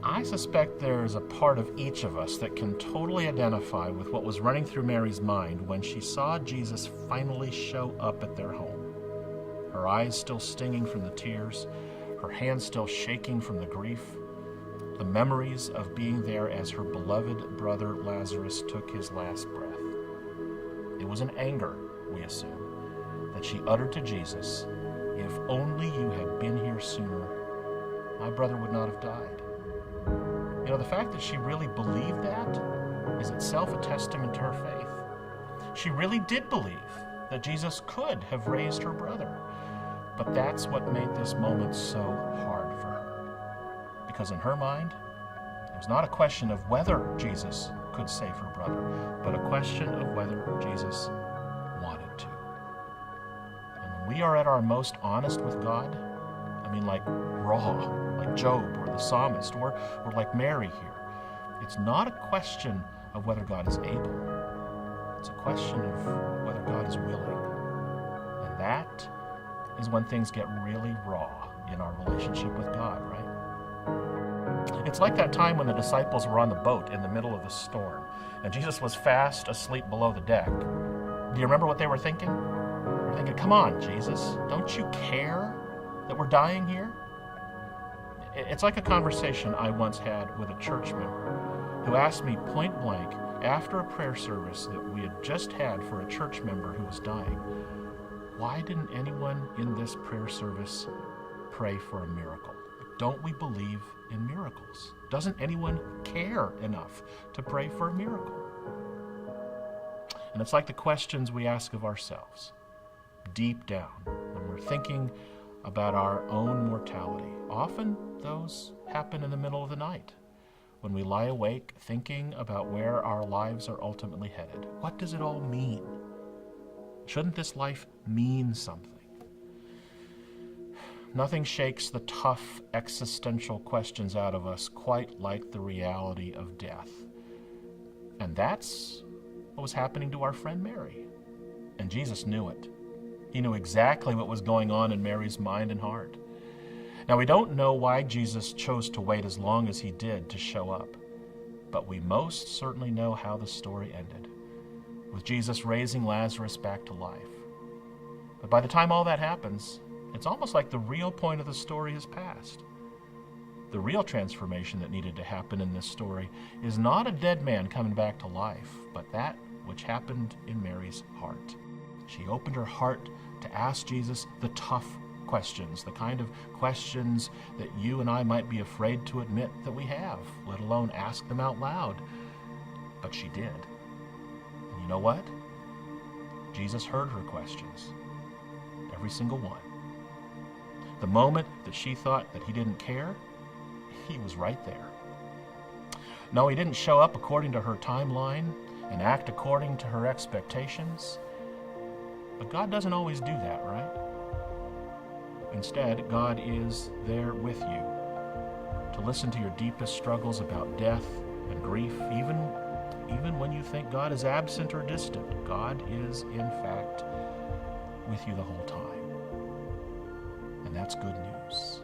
I suspect there's a part of each of us that can totally identify with what was running through Mary's mind when she saw Jesus finally show up at their home. Her eyes still stinging from the tears, her hands still shaking from the grief, the memories of being there as her beloved brother Lazarus took his last breath. It was in anger, we assume, that she uttered to Jesus, "If only you had been here sooner, my brother would not have died." You know, the fact that she really believed that is itself a testament to her faith. She really did believe that Jesus could have raised her brother. But that's what made this moment so hard for her. Because in her mind, it was not a question of whether Jesus could save her brother, but a question of whether Jesus wanted to. And when we are at our most honest with God, I mean like raw, like Job or the psalmist, or like Mary here, it's not a question of whether God is able. It's a question of whether God is willing. And that is when things get really raw in our relationship with God, right? It's like that time when the disciples were on the boat in the middle of the storm, and Jesus was fast asleep below the deck. Do you remember what they were thinking? They were thinking, "Come on, Jesus, don't you care that we're dying here?" It's like a conversation I once had with a church member who asked me point blank after a prayer service that we had just had for a church member who was dying, "Why didn't anyone in this prayer service pray for a miracle? Don't we believe in miracles? Doesn't anyone care enough to pray for a miracle?" And it's like the questions we ask of ourselves deep down when we're thinking about our own mortality. Often those happen in the middle of the night, when we lie awake thinking about where our lives are ultimately headed. What does it all mean? Shouldn't this life mean something? Nothing shakes the tough existential questions out of us quite like the reality of death. And that's what was happening to our friend Mary. And Jesus knew it. He knew exactly what was going on in Mary's mind and heart. Now, we don't know why Jesus chose to wait as long as he did to show up, but we most certainly know how the story ended, with Jesus raising Lazarus back to life. But by the time all that happens, it's almost like the real point of the story has passed. The real transformation that needed to happen in this story is not a dead man coming back to life, but that which happened in Mary's heart. She opened her heart to ask Jesus the tough questions, the kind of questions that you and I might be afraid to admit that we have, let alone ask them out loud. But she did. And you know what? Jesus heard her questions, every single one. The moment that she thought that he didn't care, he was right there. No, he didn't show up according to her timeline and act according to her expectations. But God doesn't always do that, right? Instead, God is there with you to listen to your deepest struggles about death and grief, even when you think God is absent or distant. God is, in fact, with you the whole time. And that's good news.